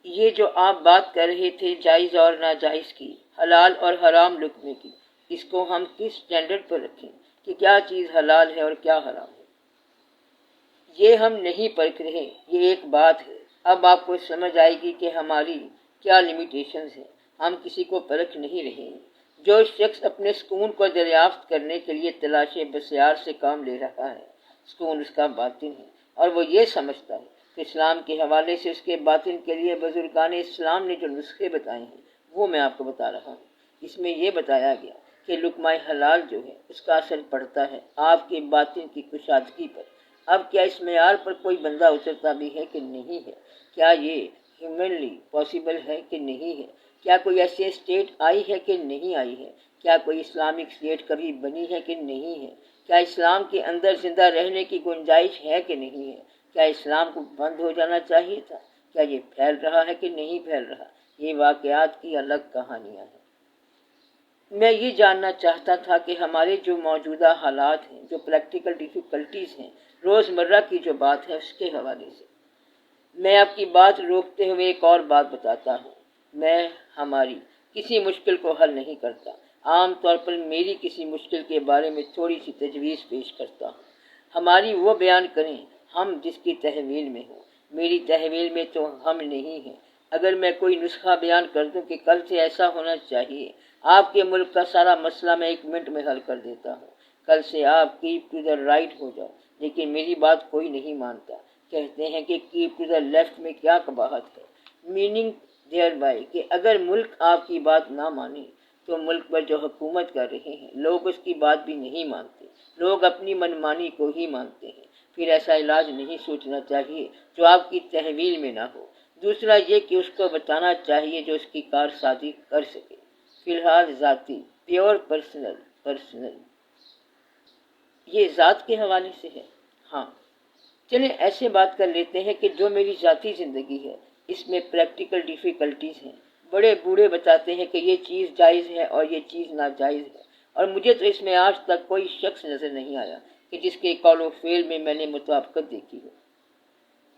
یہ جو آپ بات کر رہے تھے جائز اور ناجائز کی، حلال اور حرام لقمے کی، اس کو ہم کس سٹینڈرڈ پر رکھیں کہ کیا چیز حلال ہے اور کیا حرام ہے؟ یہ ہم نہیں پرکھ رہے، یہ ایک بات ہے۔ اب آپ کو سمجھ آئے گی کہ ہماری کیا لیمیٹیشنز ہیں۔ ہم کسی کو پرکھ نہیں رہے ہیں۔ جو شخص اپنے سکون کو دریافت کرنے کے لیے تلاش بسیار سے کام لے رہا ہے، سکون اس کا باطن ہے، اور وہ یہ سمجھتا ہے کہ اسلام کے حوالے سے اس کے باطن کے لیے بزرگان اسلام نے جو نسخے بتائے ہیں وہ میں آپ کو بتا رہا ہوں۔ اس میں یہ بتایا گیا کہ لقمہ حلال جو ہے اس کا اثر پڑتا ہے آپ کے باطن کی کشادگی پر۔ اب کیا اس معیار پر کوئی بندہ اترتا بھی ہے کہ نہیں ہے؟ کیا یہ ہیومنلی پاسبل ہے کہ نہیں ہے؟ کیا کوئی ایسی اسٹیٹ آئی ہے کہ نہیں آئی ہے؟ کیا کوئی اسلامک اسٹیٹ کبھی بنی ہے کہ نہیں ہے؟ کیا اسلام کے اندر زندہ رہنے کی گنجائش ہے کہ نہیں ہے؟ کیا اسلام کو بند ہو جانا چاہیے تھا؟ کیا یہ پھیل رہا ہے کہ نہیں پھیل رہا؟ یہ واقعات کی الگ کہانیاں ہیں۔ میں یہ جاننا چاہتا تھا کہ ہمارے جو موجودہ حالات ہیں، جو پریکٹیکل ڈیفیکلٹیز ہیں، روزمرہ کی جو بات ہے اس کے حوالے سے میں آپ کی بات روکتے ہوئے ایک اور بات بتاتا ہوں۔ میں ہماری کسی مشکل کو حل نہیں کرتا، عام طور پر میری کسی مشکل کے بارے میں تھوڑی سی تجویز پیش کرتا ہوں۔ ہماری وہ بیان کریں ہم جس کی تحویل میں ہوں۔ میری تحویل میں تو ہم نہیں ہیں۔ اگر میں کوئی نسخہ بیان کر دوں کہ کل سے ایسا ہونا چاہیے، آپ کے ملک کا سارا مسئلہ میں 1 منٹ میں حل کر دیتا ہوں، کل سے آپ کیپ ٹو دا رائٹ ہو جاؤ، لیکن میری بات کوئی نہیں مانتا۔ کہتے ہیں کہ کیپ ٹو دا لیفٹ میں کیا قباحت ہے، میننگ دیئر بائی کہ اگر ملک آپ کی بات نہ مانے تو ملک پر جو حکومت کر رہے ہیں لوگ اس کی بات بھی نہیں مانتے، لوگ اپنی منمانی کو ہی مانتے ہیں۔ پھر ایسا علاج نہیں سوچنا چاہیے جو آپ کی تحویل میں نہ ہو۔ دوسرا یہ کہ اس کو بتانا چاہیے جو اس کی کارسازی کر سکے۔ فی الحال ذاتی، پیور پرسنل، یہ ذات کے حوالے سے ہے۔ ہاں، چلیں ایسے بات کر لیتے ہیں کہ جو میری ذاتی زندگی ہے اس میں پریکٹیکل ڈیفیکلٹیز ہیں۔ بڑے بوڑھے بتاتے ہیں کہ یہ چیز جائز ہے اور یہ چیز ناجائز ہے، اور مجھے تو اس میں آج تک کوئی شخص نظر نہیں آیا کہ جس کے قول و فعل میں نے مطابقت دیکھی ہو۔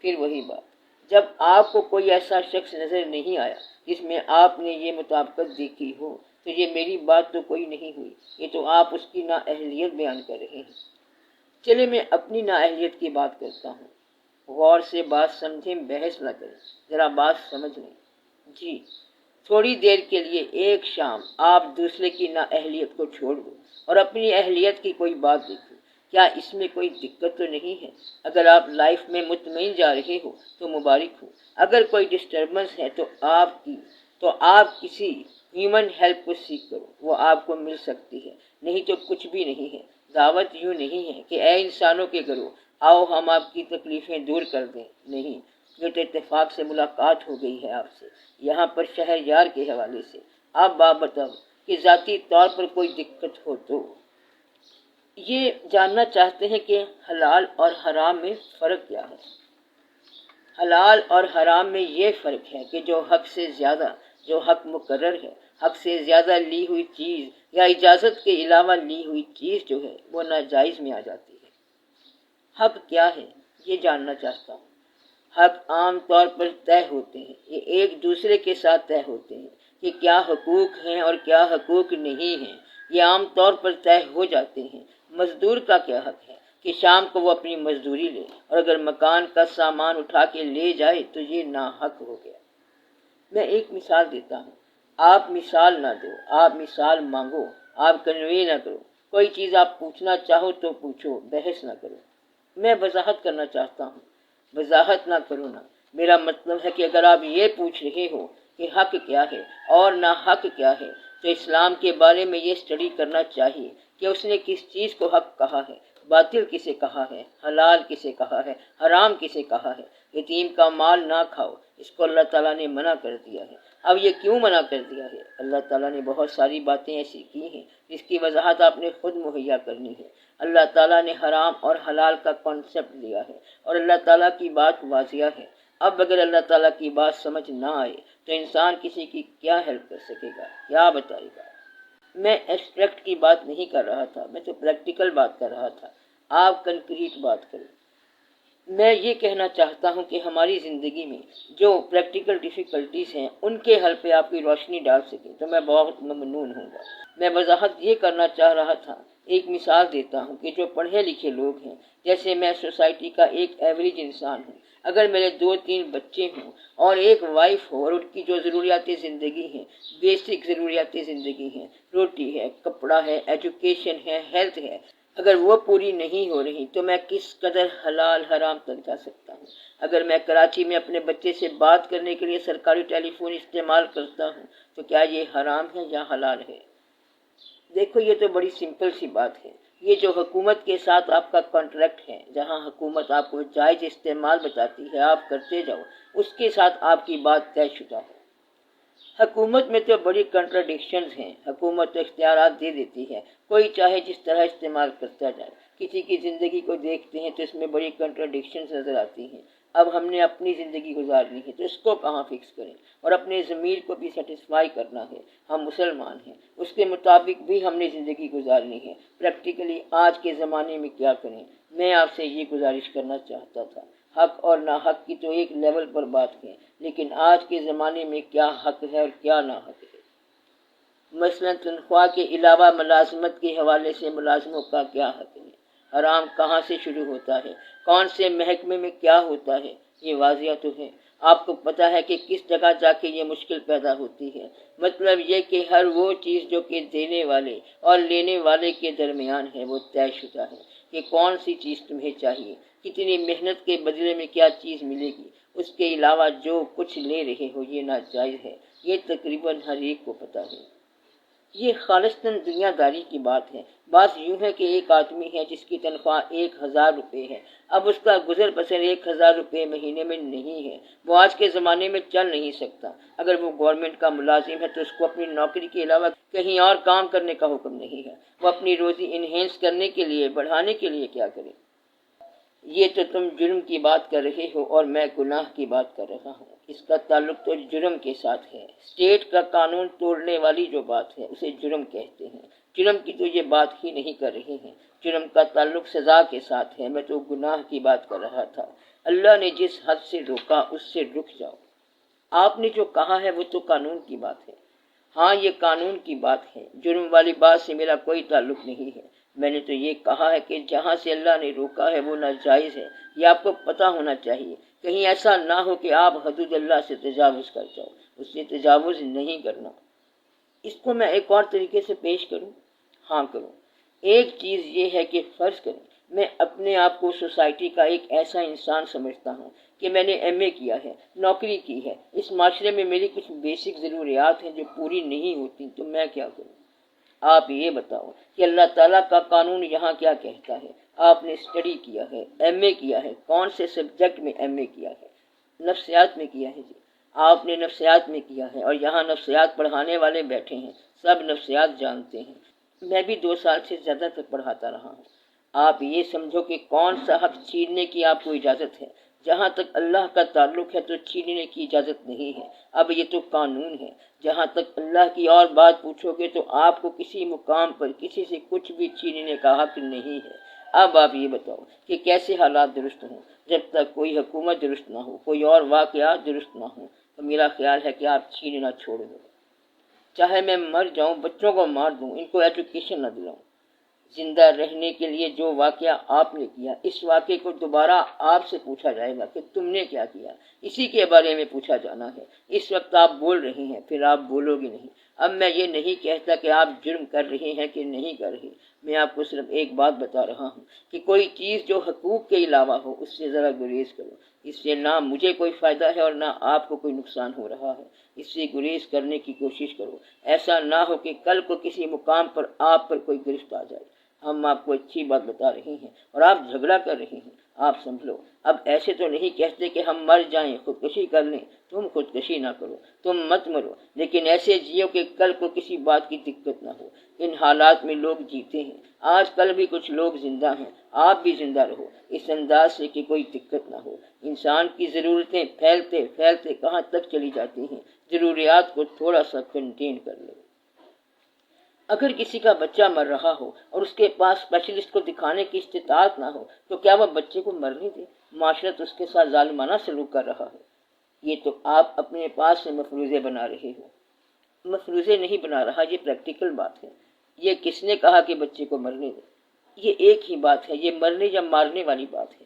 پھر وہی بات، جب آپ کو کوئی ایسا شخص نظر نہیں آیا جس میں آپ نے یہ مطابقت دیکھی ہو تو یہ میری بات تو کوئی نہیں ہوئی، یہ تو آپ اس کی نااہلیت بیان کر رہے ہیں۔ چلے میں اپنی نااہلیت کی بات کرتا ہوں۔ غور سے بات سمجھیں، بحث نہ کریں، ذرا بات سمجھ لیں۔ جی، تھوڑی دیر کے لیے ایک شام آپ دوسرے کی نااہلیت کو چھوڑ دو اور اپنی اہلیت کی کوئی بات دیکھو۔ کیا اس میں کوئی دقت تو نہیں ہے؟ اگر آپ لائف میں مطمئن جا رہے ہو تو مبارک ہو۔ اگر کوئی ڈسٹربنس ہے تو آپ کسی ہیومن ہیلپ کو سیکھ کرو، وہ آپ کو مل سکتی ہے، نہیں تو کچھ بھی نہیں ہے۔ دعوت یوں نہیں ہے کہ اے انسانوں کے گروہ آؤ ہم آپ کی تکلیفیں دور کر دیں، نہیں، یہ تو اتفاق سے ملاقات ہو گئی ہے آپ سے یہاں پر شہر یار کے حوالے سے۔ آپ بتاؤ کہ ذاتی طور پر کوئی دقت ہو تو یہ جاننا چاہتے ہیں کہ حلال اور حرام میں فرق کیا ہے۔ حلال اور حرام میں یہ فرق ہے کہ جو حق سے زیادہ، جو حق مقرر ہے، حق سے زیادہ لی ہوئی چیز یا اجازت کے علاوہ لی ہوئی چیز جو ہے وہ ناجائز میں آ جاتی ہے۔ حق کیا ہے یہ جاننا چاہتا ہوں۔ حق عام طور پر طے ہوتے ہیں، یہ ایک دوسرے کے ساتھ طے ہوتے ہیں کہ کیا حقوق ہیں اور کیا حقوق نہیں ہیں، یہ عام طور پر طے ہو جاتے ہیں۔ مزدور کا کیا حق ہے کہ شام کو وہ اپنی مزدوری لے، اور اگر مکان کا سامان اٹھا کے لے جائے تو یہ ناحق ہو گیا۔ میں ایک مثال دیتا ہوں، آپ مثال نہ دو، آپ مثال مانگو، آپ کنوے نہ کرو۔ کوئی چیز آپ پوچھنا چاہو تو پوچھو، بحث نہ کرو۔ میں وضاحت کرنا چاہتا ہوں، وضاحت نہ کرو نا، میرا مطلب ہے کہ اگر آپ یہ پوچھ رہے ہو کہ حق کیا ہے اور ناحق کیا ہے تو اسلام کے بارے میں یہ اسٹڈی کرنا چاہیے کہ اس نے کس چیز کو حق کہا ہے، باطل کسے کہا ہے، حلال کسے کہا ہے، حرام کسے کہا ہے۔ یتیم کا مال نہ کھاؤ، اس کو اللہ تعالیٰ نے منع کر دیا ہے۔ اب یہ کیوں منع کر دیا ہے؟ اللہ تعالیٰ نے بہت ساری باتیں ایسی کی ہیں جس کی وضاحت آپ نے خود مہیا کرنی ہے۔ اللہ تعالیٰ نے حرام اور حلال کا کانسیپٹ دیا ہے اور اللہ تعالیٰ کی بات واضح ہے۔ اب اگر اللہ تعالیٰ کی بات سمجھ نہ آئے تو انسان کسی کی کیا ہیلپ کر سکے گا، کیا بتائے گا؟ میں ایبسٹریکٹ کی بات نہیں کر رہا تھا، میں تو پریکٹیکل بات کر رہا تھا۔ آپ کنکریٹ بات کریں۔ میں یہ کہنا چاہتا ہوں کہ ہماری زندگی میں جو پریکٹیکل ڈیفیکلٹیز ہیں ان کے حل پہ آپ کی روشنی ڈال سکیں تو میں بہت ممنون ہوں گا۔ میں وضاحت یہ کرنا چاہ رہا تھا، ایک مثال دیتا ہوں کہ جو پڑھے لکھے لوگ ہیں، جیسے میں سوسائٹی کا ایک ایوریج انسان ہوں، اگر میرے 2-3 بچے ہوں اور ایک وائف ہو اور ان کی جو ضروریات زندگی ہیں، بیسک ضروریات زندگی ہیں، روٹی ہے، کپڑا ہے، ایجوکیشن ہے، ہیلتھ ہے، اگر وہ پوری نہیں ہو رہی تو میں کس قدر حلال حرام تک جا سکتا ہوں۔ اگر میں کراچی میں اپنے بچے سے بات کرنے کے لیے سرکاری ٹیلی فون استعمال کرتا ہوں تو کیا یہ حرام ہے یا حلال ہے؟ دیکھو، یہ تو بڑی سمپل سی بات ہے۔ یہ جو حکومت کے ساتھ آپ کا کانٹریکٹ ہے، جہاں حکومت آپ کو جائز استعمال بتاتی ہے، آپ کرتے جاؤ، اس کے ساتھ آپ کی بات طے شدہ ہے۔ حکومت میں تو بڑی کنٹراڈکشنز ہیں، حکومت تو اختیارات دے دیتی ہے، کوئی چاہے جس طرح استعمال کرتا جائے۔ کسی کی زندگی کو دیکھتے ہیں تو اس میں بڑی کنٹراڈکشنز نظر آتی ہیں۔ اب ہم نے اپنی زندگی گزارنی ہے تو اس کو کہاں فکس کریں، اور اپنے ضمیر کو بھی سیٹسفائی کرنا ہے۔ ہم مسلمان ہیں، اس کے مطابق بھی ہم نے زندگی گزارنی ہے۔ پریکٹیکلی آج کے زمانے میں کیا کریں؟ میں آپ سے یہ گزارش کرنا چاہتا تھا، حق اور ناحق کی تو ایک لیول پر بات ہے، لیکن آج کے زمانے میں کیا حق ہے اور کیا ناحق ہے؟ مثلا تنخواہ کے علاوہ ملازمت کے حوالے سے ملازموں کا کیا حق ہے؟ حرام کہاں سے شروع ہوتا ہے؟ کون سے محکمے میں کیا ہوتا ہے؟ یہ واضح تو ہے۔ آپ کو پتہ ہے کہ کس جگہ جا کے یہ مشکل پیدا ہوتی ہے۔ مطلب یہ کہ ہر وہ چیز جو کہ دینے والے اور لینے والے کے درمیان ہے وہ طے شدہ ہے کہ کون سی چیز تمہیں چاہیے، کتنی محنت کے بدلے میں کیا چیز ملے گی۔ اس کے علاوہ جو کچھ لے رہے ہو یہ ناجائز ہے، یہ تقریباً ہر ایک کو پتہ ہے۔ یہ خالصتاً دنیا داری کی بات ہے۔ بات یوں ہے کہ ایک آدمی ہے جس کی تنخواہ 1000 روپے ہے، اب اس کا گزر بسر 1000 روپے مہینے میں نہیں ہے، وہ آج کے زمانے میں چل نہیں سکتا۔ اگر وہ گورنمنٹ کا ملازم ہے تو اس کو اپنی نوکری کے علاوہ کہیں اور کام کرنے کا حکم نہیں ہے۔ وہ اپنی روزی انہینس کرنے کے لیے، بڑھانے کے لیے کیا کرے؟ یہ تو تم جرم کی بات کر رہے ہو اور میں گناہ کی بات کر رہا ہوں۔ اس کا تعلق تو جرم کے ساتھ ہے۔ اسٹیٹ کا قانون توڑنے والی جو بات ہے اسے جرم کہتے ہیں۔ جرم کی تو یہ بات ہی نہیں کر رہے ہیں۔ جرم کا تعلق سزا کے ساتھ ہے، میں تو گناہ کی بات کر رہا تھا۔ اللہ نے جس حد سے روکا اس سے رک جاؤ۔ آپ نے جو کہا ہے وہ تو قانون کی بات ہے۔ ہاں، یہ قانون کی بات ہے، جرم والی بات سے میرا کوئی تعلق نہیں ہے۔ میں نے تو یہ کہا ہے کہ جہاں سے اللہ نے روکا ہے وہ ناجائز ہے، یہ آپ کو پتہ ہونا چاہیے۔ کہیں ایسا نہ ہو کہ آپ حدود اللہ سے تجاوز کر جاؤ، اس سے تجاوز نہیں کرنا۔ اس کو میں ایک اور طریقے سے پیش کروں؟ ہاں کروں۔ ایک چیز یہ ہے کہ فرض کریں میں اپنے آپ کو سوسائٹی کا ایک ایسا انسان سمجھتا ہوں کہ میں نے ایم اے کیا ہے، نوکری کی ہے، اس معاشرے میں میری کچھ بیسک ضروریات ہیں جو پوری نہیں ہوتی، تو میں کیا کروں؟ آپ یہ بتاؤ کہ اللہ تعالیٰ کا قانون یہاں کیا کہتا ہے؟ آپ نے اسٹڈی کیا ہے، ایم اے کیا ہے، کون سے سبجیکٹ میں ایم اے کیا ہے؟ نفسیات میں کیا ہے جی، آپ نے نفسیات میں کیا ہے، اور یہاں نفسیات پڑھانے والے بیٹھے ہیں، سب نفسیات جانتے ہیں۔ میں بھی 2 سال سے زیادہ تک پڑھاتا رہا ہوں۔ آپ یہ سمجھو کہ کون سا حق چھیننے کی آپ کو اجازت ہے؟ جہاں تک اللہ کا تعلق ہے تو چھیننے کی اجازت نہیں ہے۔ اب یہ تو قانون ہے۔ جہاں تک اللہ کی اور بات پوچھو گے تو آپ کو کسی مقام پر کسی سے کچھ بھی چھیننے کا حق نہیں ہے۔ اب آپ یہ بتاؤ کہ کیسے حالات درست ہوں؟ جب تک کوئی حکومت درست نہ ہو، کوئی اور واقعات درست نہ ہوں، تو میرا خیال ہے کہ آپ چھیننا چھوڑ دو۔ چاہے میں مر جاؤں، بچوں کو مار دوں، ان کو ایجوکیشن نہ دلاؤں۔ زندہ رہنے کے لیے جو واقعہ آپ نے کیا، اس واقعے کو دوبارہ آپ سے پوچھا جائے گا کہ تم نے کیا کیا، اسی کے بارے میں پوچھا جانا ہے۔ اس وقت آپ بول رہے ہیں، پھر آپ بولو گے نہیں۔ اب میں یہ نہیں کہتا کہ آپ جرم کر رہے ہیں کہ نہیں کر رہے، میں آپ کو صرف ایک بات بتا رہا ہوں کہ کوئی چیز جو حقوق کے علاوہ ہو اس سے ذرا گریز کرو۔ اس سے نہ مجھے کوئی فائدہ ہے اور نہ آپ کو کوئی نقصان ہو رہا ہے، اس سے گریز کرنے کی کوشش کرو۔ ایسا نہ ہو کہ کل کو کسی مقام پر آپ پر کوئی گرفت آ جائے۔ ہم آپ کو اچھی بات بتا رہے ہیں اور آپ جھگڑا کر رہے ہیں، آپ سنبھلو۔ اب ایسے تو نہیں کہتے کہ ہم مر جائیں، خودکشی کر لیں، تم خودکشی نہ کرو، تم مت مرو، لیکن ایسے جیو کہ کل کو کسی بات کی دقت نہ ہو۔ ان حالات میں لوگ جیتے ہیں، آج کل بھی کچھ لوگ زندہ ہیں، آپ بھی زندہ رہو اس انداز سے کہ کوئی دقت نہ ہو۔ انسان کی ضرورتیں پھیلتے پھیلتے کہاں تک چلی جاتی ہیں، ضروریات کو تھوڑا سا کنٹین کر لو۔ اگر کسی کا بچہ مر رہا ہو اور اس کے پاس اسپیشلسٹ کو دکھانے کی استطاعت نہ ہو تو کیا وہ بچے کو مرنے دے؟ معاشرت اس کے ساتھ ظالمانہ سلوک کر رہا ہے۔ یہ تو آپ اپنے پاس سے مفروضے بنا رہے ہو۔ مفروضے نہیں بنا رہا، یہ پریکٹیکل بات ہے۔ یہ کس نے کہا کہ بچے کو مرنے دے؟ یہ ایک ہی بات ہے، یہ مرنے یا مارنے والی بات ہے۔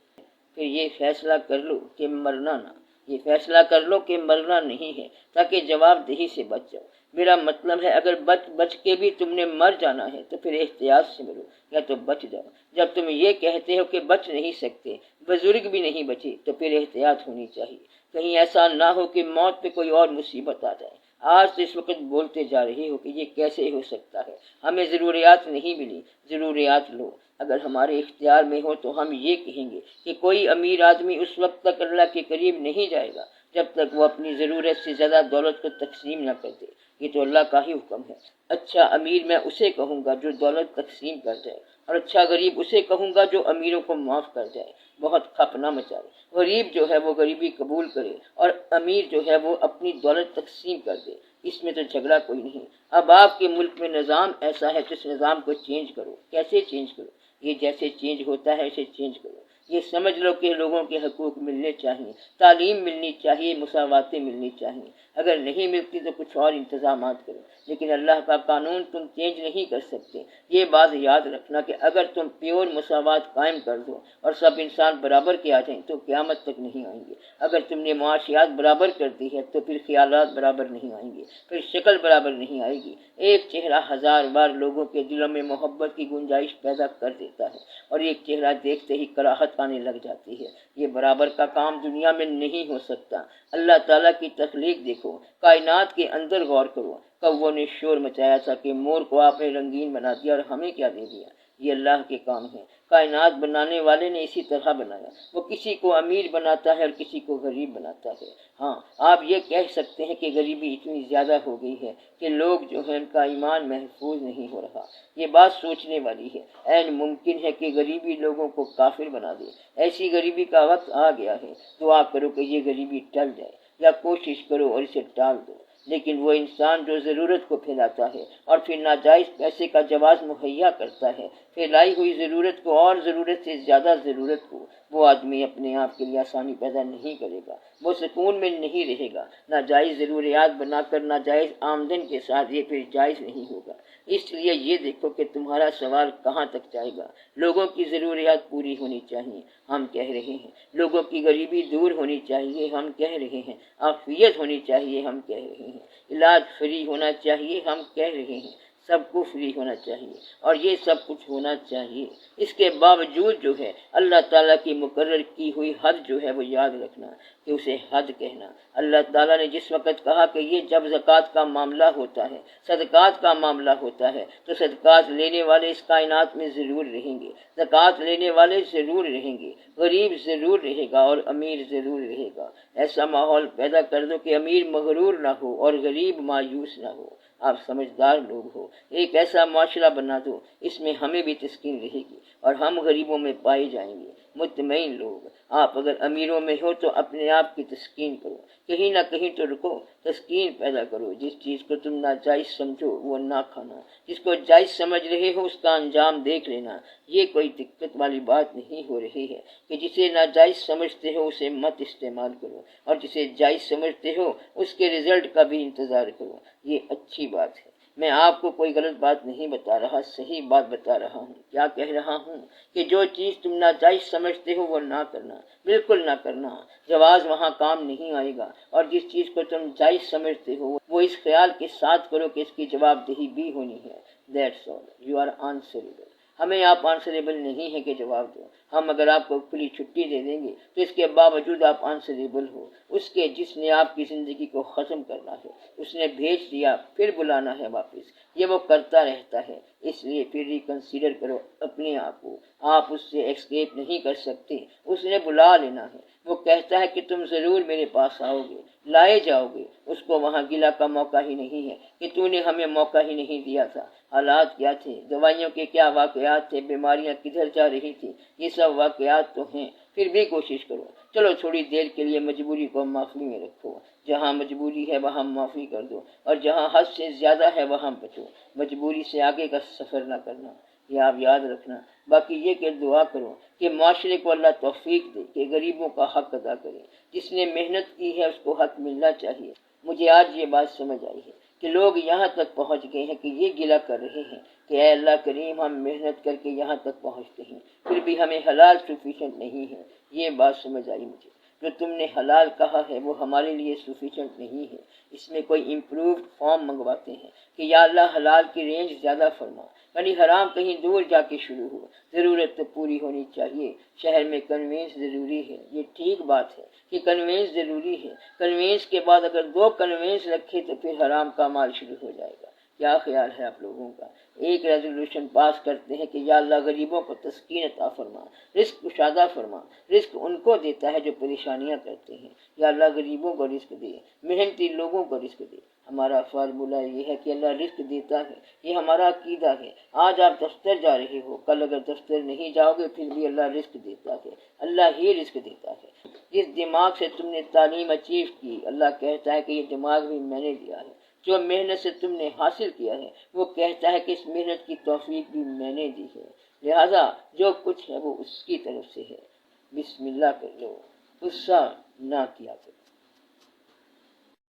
پھر یہ فیصلہ کر لو کہ مرنا نہ، یہ فیصلہ کر لو کہ مرنا نہیں ہے، تاکہ جواب دہی سے بچ جاؤ۔ میرا مطلب ہے اگر بچ کے بھی تم نے مر جانا ہے تو پھر احتیاط سے مرو، یا تو بچ جاؤ۔ جب تم یہ کہتے ہو کہ بچ نہیں سکتے، بزرگ بھی نہیں بچے، تو پھر احتیاط ہونی چاہیے، کہیں ایسا نہ ہو کہ موت پہ کوئی اور مصیبت آ جائے۔ آج تو اس وقت بولتے جا رہے ہو کہ یہ کیسے ہو سکتا ہے، ہمیں ضروریات نہیں ملی۔ ضروریات لو، اگر ہمارے اختیار میں ہو تو ہم یہ کہیں گے کہ کوئی امیر آدمی اس وقت تک اللہ کے قریب نہیں جائے گا جب تک وہ اپنی ضرورت سے زیادہ دولت کو تقسیم نہ کر دے۔ یہ تو اللہ کا ہی حکم ہے۔ اچھا امیر میں اسے کہوں گا جو دولت تقسیم کر جائے، اور اچھا غریب اسے کہوں گا جو امیروں کو معاف کر جائے۔ بہت کھپ نہ مچائے۔ غریب جو ہے وہ غریبی قبول کرے اور امیر جو ہے وہ اپنی دولت تقسیم کر دے، اس میں تو جھگڑا کوئی نہیں۔ اب آپ کے ملک میں نظام ایسا ہے تو اس نظام کو چینج کرو۔ کیسے چینج کرو؟ یہ جیسے چینج ہوتا ہے اسے چینج کرو۔ یہ سمجھ لو کہ لوگوں کے حقوق ملنے چاہیے، تعلیم ملنی چاہیے، مساواتیں ملنی چاہیے۔ اگر نہیں ملتی تو کچھ اور انتظامات کرو، لیکن اللہ کا قانون تم چینج نہیں کر سکتے۔ یہ بات یاد رکھنا کہ اگر تم پیور مساوات قائم کر دو اور سب انسان برابر کے آ جائیں تو قیامت تک نہیں آئیں گے۔ اگر تم نے معاشیات برابر کر دی ہے تو پھر خیالات برابر نہیں آئیں گے، پھر شکل برابر نہیں آئے گی۔ ایک چہرہ ہزار بار لوگوں کے دلوں میں محبت کی گنجائش پیدا کر دیتا ہے، اور ایک چہرہ دیکھتے ہی کراہت آنے لگ جاتی ہے۔ یہ برابر کا کام دنیا میں نہیں ہو سکتا۔ اللہ تعالیٰ کی تخلیق دیکھو، کائنات کے اندر غور کرو۔ کووں نے شور مچایا تھا کہ مور کو آپ نے رنگین بنا دیا اور ہمیں کیا دے دیا؟ یہ اللہ کے کام ہے۔ کائنات بنانے والے نے اسی طرح بنایا، وہ کسی کو امیر بناتا ہے اور کسی کو غریب بناتا ہے۔ ہاں، آپ یہ کہہ سکتے ہیں کہ غریبی اتنی زیادہ ہو گئی ہے کہ لوگ جو ہیں ان کا ایمان محفوظ نہیں ہو رہا۔ یہ بات سوچنے والی ہے۔ عین ممکن ہے کہ غریبی لوگوں کو کافر بنا دے۔ ایسی غریبی کا وقت آ گیا ہے۔ دعا کرو کہ یہ غریبی ٹل جائے، یا کوشش کرو اور اسے ٹال دو۔ لیکن وہ انسان جو ضرورت کو پھیلاتا ہے اور پھر ناجائز پیسے کا جواز مہیا کرتا ہے، پھیلائی ہوئی ضرورت کو اور ضرورت سے زیادہ ضرورت کو، وہ آدمی اپنے آپ کے لیے آسانی پیدا نہیں کرے گا، وہ سکون میں نہیں رہے گا۔ ناجائز ضروریات بنا کر ناجائز آمدن کے ساتھ یہ پھر جائز نہیں ہوگا۔ اس لیے یہ دیکھو کہ تمہارا سوال کہاں تک جائے گا۔ لوگوں کی ضروریات پوری ہونی چاہیے، ہم کہہ رہے ہیں۔ لوگوں کی غریبی دور ہونی چاہیے، ہم کہہ رہے ہیں۔ عافیت ہونی چاہیے، ہم کہہ رہے ہیں۔ علاج فری ہونا چاہیے، ہم کہہ رہے ہیں۔ سب کو فری ہونا چاہیے، اور یہ سب کچھ ہونا چاہیے۔ اس کے باوجود جو ہے اللہ تعالیٰ کی مقرر کی ہوئی حد جو ہے وہ یاد رکھنا کہ اسے حد کہنا۔ اللہ تعالیٰ نے جس وقت کہا کہ یہ جب زکوٰۃ کا معاملہ ہوتا ہے، صدقات کا معاملہ ہوتا ہے، تو صدقات لینے والے اس کائنات میں ضرور رہیں گے، زکوٰۃ لینے والے ضرور رہیں گے، غریب ضرور رہے گا اور امیر ضرور رہے گا۔ ایسا ماحول پیدا کر دو کہ امیر مغرور نہ ہو اور غریب مایوس نہ ہو۔ آپ سمجھدار لوگ ہو، ایک ایسا معاشرہ بنا دو، اس میں ہمیں بھی تسکین رہے گی اور ہم غریبوں میں پائے جائیں گے۔ مطمئن لوگ، آپ اگر امیروں میں ہو تو اپنے آپ کی تسکین کرو، کہیں نہ کہیں تو رکو، تسکین پیدا کرو۔ جس چیز کو تم ناجائز سمجھو وہ نہ کھانا، جس کو جائز سمجھ رہے ہو اس کا انجام دیکھ لینا۔ یہ کوئی دقت والی بات نہیں ہو رہی ہے کہ جسے ناجائز سمجھتے ہو اسے مت استعمال کرو، اور جسے جائز سمجھتے ہو اس کے رزلٹ کا بھی انتظار کرو۔ یہ اچھی بات ہے۔ میں آپ کو کوئی غلط بات نہیں بتا رہا، صحیح بات بتا رہا ہوں۔ کیا کہہ رہا ہوں کہ جو چیز تم ناجائز سمجھتے ہو وہ نہ کرنا، بالکل نہ کرنا۔ جواز وہاں کام نہیں آئے گا، اور جس چیز کو تم جائز سمجھتے ہو وہ اس خیال کے ساتھ کرو کہ اس کی جواب دہی بھی ہونی ہے۔ That's all. You are answerable. ہمیں آپ آنسریبل نہیں ہیں کہ جواب دو۔ ہم اگر آپ کو کھلی چھٹی دے دیں گے تو اس کے باوجود آپ آنسریبل ہو۔ اس کے جس نے آپ کی زندگی کو ختم کرنا ہے، اس نے بھیج دیا، پھر بلانا ہے واپس۔ یہ وہ کرتا رہتا ہے، اس لیے پھر ریکنسیڈر کرو اپنے آپ کو۔ آپ اس سے ایسکیپ نہیں کر سکتے، اس نے بلا لینا ہے۔ وہ کہتا ہے کہ تم ضرور میرے پاس آؤ گے، لائے جاؤ گے۔ اس کو وہاں گلہ کا موقع ہی نہیں ہے کہ تو نے ہمیں موقع ہی نہیں دیا تھا۔ حالات کیا تھے، دوائیوں کے کیا واقعات تھے، بیماریاں کدھر جا رہی تھی، یہ سب واقعات تو ہیں، پھر بھی کوشش کرو۔ چلو تھوڑی دیر کے لیے مجبوری کو معافی میں رکھو، جہاں مجبوری ہے وہاں معافی کر دو، اور جہاں حد سے زیادہ ہے وہاں بچو۔ مجبوری سے آگے کا سفر نہ کرنا، یہ آپ یاد رکھنا۔ باقی یہ کہ دعا کرو کہ معاشرے کو اللہ توفیق دے کہ غریبوں کا حق ادا کرے۔ جس نے محنت کی ہے اس کو حق ملنا چاہیے۔ مجھے آج یہ بات سمجھ آئی ہے کہ لوگ یہاں تک پہنچ گئے ہیں کہ یہ گلہ کر رہے ہیں کہ اے اللہ کریم، ہم محنت کر کے یہاں تک پہنچتے ہیں، پھر بھی ہمیں حلال سفیشینٹ نہیں ہے۔ یہ بات سمجھ آئی مجھے۔ جو تم نے حلال کہا ہے وہ ہمارے لیے سفیشینٹ نہیں ہے، اس میں کوئی امپرووڈ فارم منگواتے ہیں کہ یا اللہ حلال کی رینج زیادہ فرما، یعنی حرام کہیں دور جا کے شروع ہو، ضرورت تو پوری ہونی چاہیے۔ شہر میں کنوینس ضروری ہے، یہ ٹھیک بات ہے کہ کنوینس ضروری ہے، کنوینس کے بعد اگر 2 کنوینس رکھے تو پھر حرام کا مال شروع ہو جائے گا۔ کیا خیال ہے آپ لوگوں کا؟ ایک ریزولوشن پاس کرتے ہیں کہ یا اللہ غریبوں کو تسکین عطا فرما، رزق کشادہ فرما۔ رزق ان کو دیتا ہے جو پریشانیاں کرتے ہیں، یا اللہ غریبوں کو رزق دے، محنتی لوگوں کو رزق دے۔ ہمارا فارمولہ یہ ہے کہ اللہ رزق دیتا ہے، یہ ہمارا عقیدہ ہے۔ آج آپ دفتر جا رہے ہو، کل اگر دفتر نہیں جاؤ گے پھر بھی اللہ رزق دیتا ہے، اللہ ہی رزق دیتا ہے۔ جس دماغ سے تم نے تعلیم اچیو کی، اللہ کہتا ہے کہ یہ دماغ بھی میں نے دیا ہے۔ جو محنت سے تم نے حاصل کیا ہے وہ کہتا ہے کہ اس محنت کی توفیق بھی میں نے دی ہے، لہذا جو کچھ ہے وہ اس کی طرف سے ہے۔ بسم اللہ کر لو، غصہ نہ کیا کرو۔